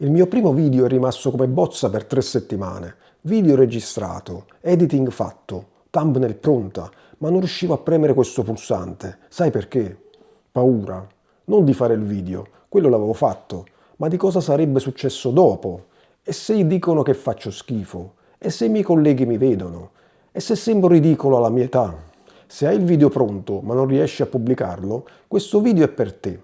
Il mio primo video è rimasto come bozza per 3 settimane. Video registrato, editing fatto, thumbnail pronta, ma non riuscivo a premere questo pulsante. Sai perché? Paura. Non di fare il video, quello l'avevo fatto, ma di cosa sarebbe successo dopo. E se dicono che faccio schifo? E se i miei colleghi mi vedono? E se sembro ridicolo alla mia età? Se hai il video pronto ma non riesci a pubblicarlo, questo video è per te.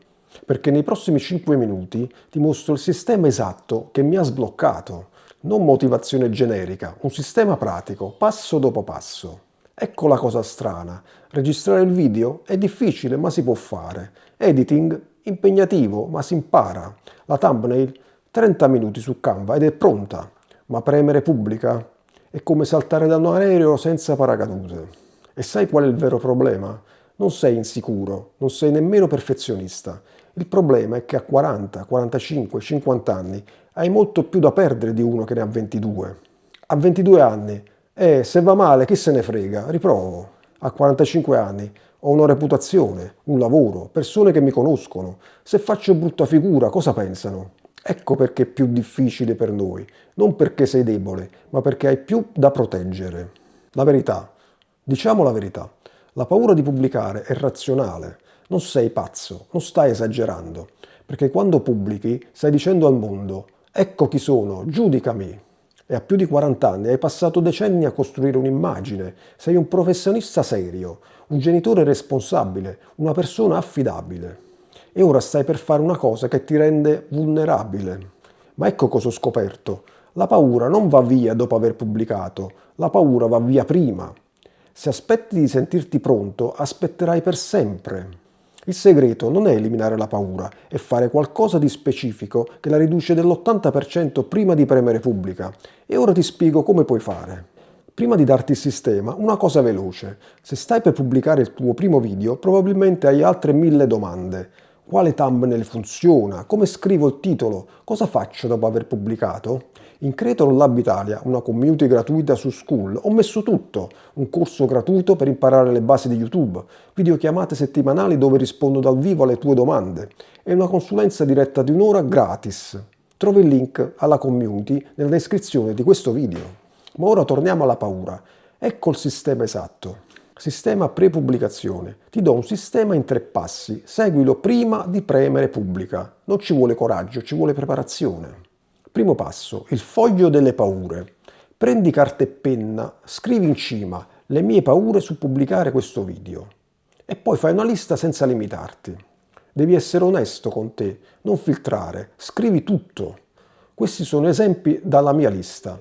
Perché nei prossimi 5 minuti ti mostro il sistema esatto che mi ha sbloccato. Non motivazione generica, un sistema pratico, passo dopo passo. Ecco la cosa strana. Registrare il video è difficile ma si può fare. Editing impegnativo ma si impara. La thumbnail 30 minuti su Canva ed è pronta. Ma premere pubblica è come saltare da un aereo senza paracadute. E sai qual è il vero problema? Non sei insicuro, non sei nemmeno perfezionista. Il problema è che a 40, 45, 50 anni hai molto più da perdere di uno che ne ha 22. A 22 anni, se va male chi se ne frega, riprovo. A 45 anni ho una reputazione, un lavoro, persone che mi conoscono. Se faccio brutta figura, cosa pensano? Ecco perché è più difficile per noi, non perché sei debole, ma perché hai più da proteggere. La verità, diciamo la verità, la paura di pubblicare è razionale. Non sei pazzo, non stai esagerando, perché quando pubblichi stai dicendo al mondo «Ecco chi sono, giudicami». E a più di 40 anni hai passato decenni a costruire un'immagine, sei un professionista serio, un genitore responsabile, una persona affidabile. E ora stai per fare una cosa che ti rende vulnerabile. Ma ecco cosa ho scoperto. La paura non va via dopo aver pubblicato, la paura va via prima. Se aspetti di sentirti pronto, aspetterai per sempre. Il segreto non è eliminare la paura, è fare qualcosa di specifico che la riduce dell'80% prima di premere pubblica. E ora ti spiego come puoi fare. Prima di darti il sistema, una cosa veloce. Se stai per pubblicare il tuo primo video, probabilmente hai altre 1000 domande. Quale thumbnail funziona? Come scrivo il titolo? Cosa faccio dopo aver pubblicato? In Creator Lab Italia, una community gratuita su School, ho messo tutto. Un corso gratuito per imparare le basi di YouTube, videochiamate settimanali dove rispondo dal vivo alle tue domande e una consulenza diretta di un'ora gratis. Trovi il link alla community nella descrizione di questo video. Ma ora torniamo alla paura. Ecco il sistema esatto. Sistema pre-pubblicazione. Ti do un sistema in 3 passi. Seguilo prima di premere pubblica. Non ci vuole coraggio, ci vuole preparazione. Primo passo, il foglio delle paure. Prendi carta e penna, scrivi in cima le mie paure su pubblicare questo video. E poi fai una lista senza limitarti. Devi essere onesto con te, non filtrare, scrivi tutto. Questi sono esempi dalla mia lista.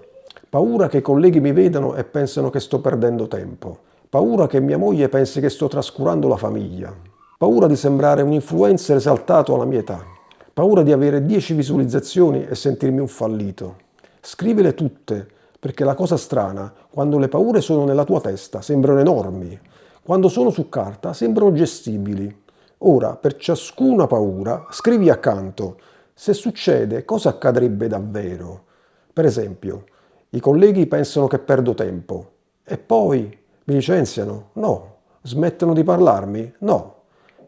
Paura che i colleghi mi vedano e pensano che sto perdendo tempo. Paura che mia moglie pensi che sto trascurando la famiglia. Paura di sembrare un influencer esaltato alla mia età. Paura di avere 10 visualizzazioni e sentirmi un fallito. Scrivile tutte, perché la cosa strana, quando le paure sono nella tua testa, sembrano enormi. Quando sono su carta, sembrano gestibili. Ora, per ciascuna paura, scrivi accanto. Se succede, cosa accadrebbe davvero? Per esempio, i colleghi pensano che perdo tempo. E poi mi licenziano? No. Smettono di parlarmi? No.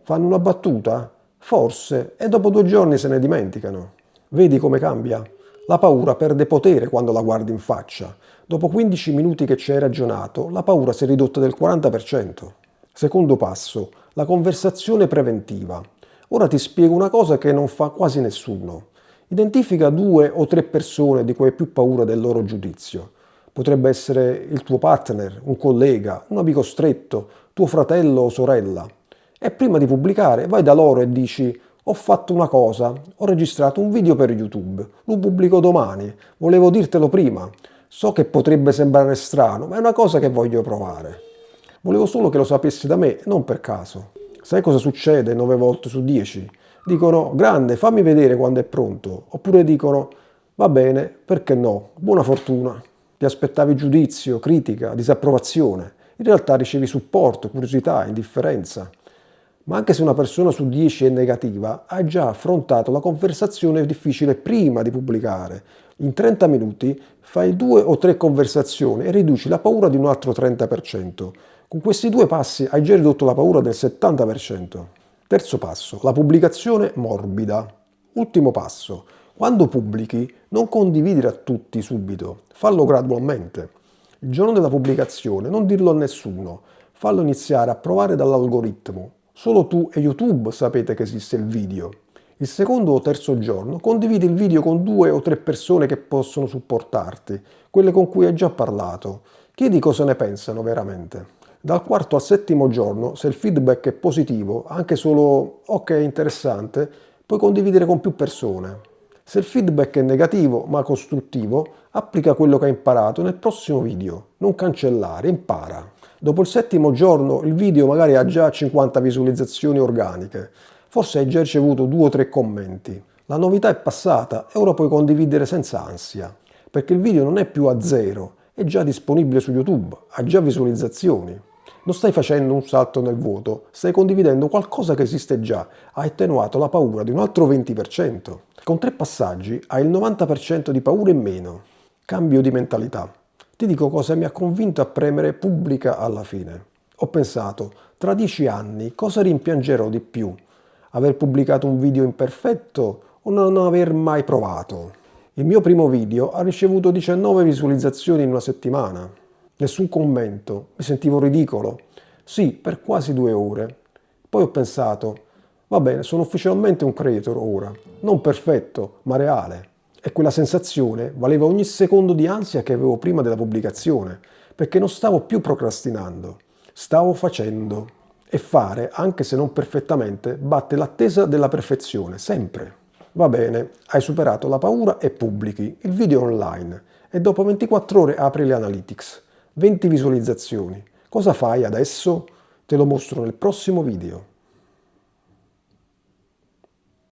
Fanno una battuta? Forse. E dopo 2 giorni se ne dimenticano. Vedi come cambia? La paura perde potere quando la guardi in faccia. Dopo 15 minuti che ci hai ragionato, la paura si è ridotta del 40%. Secondo passo, la conversazione preventiva. Ora ti spiego una cosa che non fa quasi nessuno. Identifica 2 o 3 persone di cui hai più paura del loro giudizio. Potrebbe essere il tuo partner, un collega, un amico stretto, tuo fratello o sorella. E prima di pubblicare vai da loro e dici «Ho fatto una cosa, ho registrato un video per YouTube, lo pubblico domani, volevo dirtelo prima. So che potrebbe sembrare strano, ma è una cosa che voglio provare. Volevo solo che lo sapessi da me, non per caso». Sai cosa succede 9 volte su 10? Dicono «Grande, fammi vedere quando è pronto». Oppure dicono «Va bene, perché no, buona fortuna». Ti aspettavi giudizio, critica, disapprovazione. In realtà ricevi supporto, curiosità, indifferenza. Ma anche se una persona su 10 è negativa, hai già affrontato la conversazione difficile prima di pubblicare. In 30 minuti fai 2 o 3 conversazioni e riduci la paura di un altro 30%. Con questi 2 passi hai già ridotto la paura del 70%. Terzo passo, la pubblicazione morbida. Ultimo passo, Quando pubblichi, non condividere a tutti subito, fallo gradualmente. Il giorno della pubblicazione non dirlo a nessuno, fallo iniziare a provare dall'algoritmo. Solo tu e YouTube sapete che esiste il video. Il secondo o terzo giorno condividi il video con 2 o 3 persone che possono supportarti, quelle con cui hai già parlato. Chiedi cosa ne pensano veramente. Dal quarto al settimo giorno, se il feedback è positivo, anche solo ok, interessante, puoi condividere con più persone. Se il feedback è negativo ma costruttivo, applica quello che hai imparato nel prossimo video. Non cancellare, impara. Dopo il settimo giorno il video magari ha già 50 visualizzazioni organiche. Forse hai già ricevuto 2 o 3 commenti. La novità è passata e ora puoi condividere senza ansia. Perché il video non è più a zero, è già disponibile su YouTube, ha già visualizzazioni. Non stai facendo un salto nel vuoto, stai condividendo qualcosa che esiste già, hai attenuato la paura di un altro 20%. Con 3 passaggi hai il 90% di paura in meno. Cambio di mentalità. Ti dico cosa mi ha convinto a premere pubblica alla fine. Ho pensato, tra 10 anni cosa rimpiangerò di più? Aver pubblicato un video imperfetto o non aver mai provato? Il mio primo video ha ricevuto 19 visualizzazioni in una settimana. Nessun commento, mi sentivo ridicolo. Sì, per quasi 2 ore. Poi ho pensato, va bene, sono ufficialmente un creator ora, non perfetto, ma reale. E quella sensazione valeva ogni secondo di ansia che avevo prima della pubblicazione, perché non stavo più procrastinando, stavo facendo. E fare, anche se non perfettamente, batte l'attesa della perfezione, sempre. Va bene, hai superato la paura e pubblichi il video online e dopo 24 ore apri le analytics. 20 visualizzazioni. Cosa fai adesso? Te lo mostro nel prossimo video.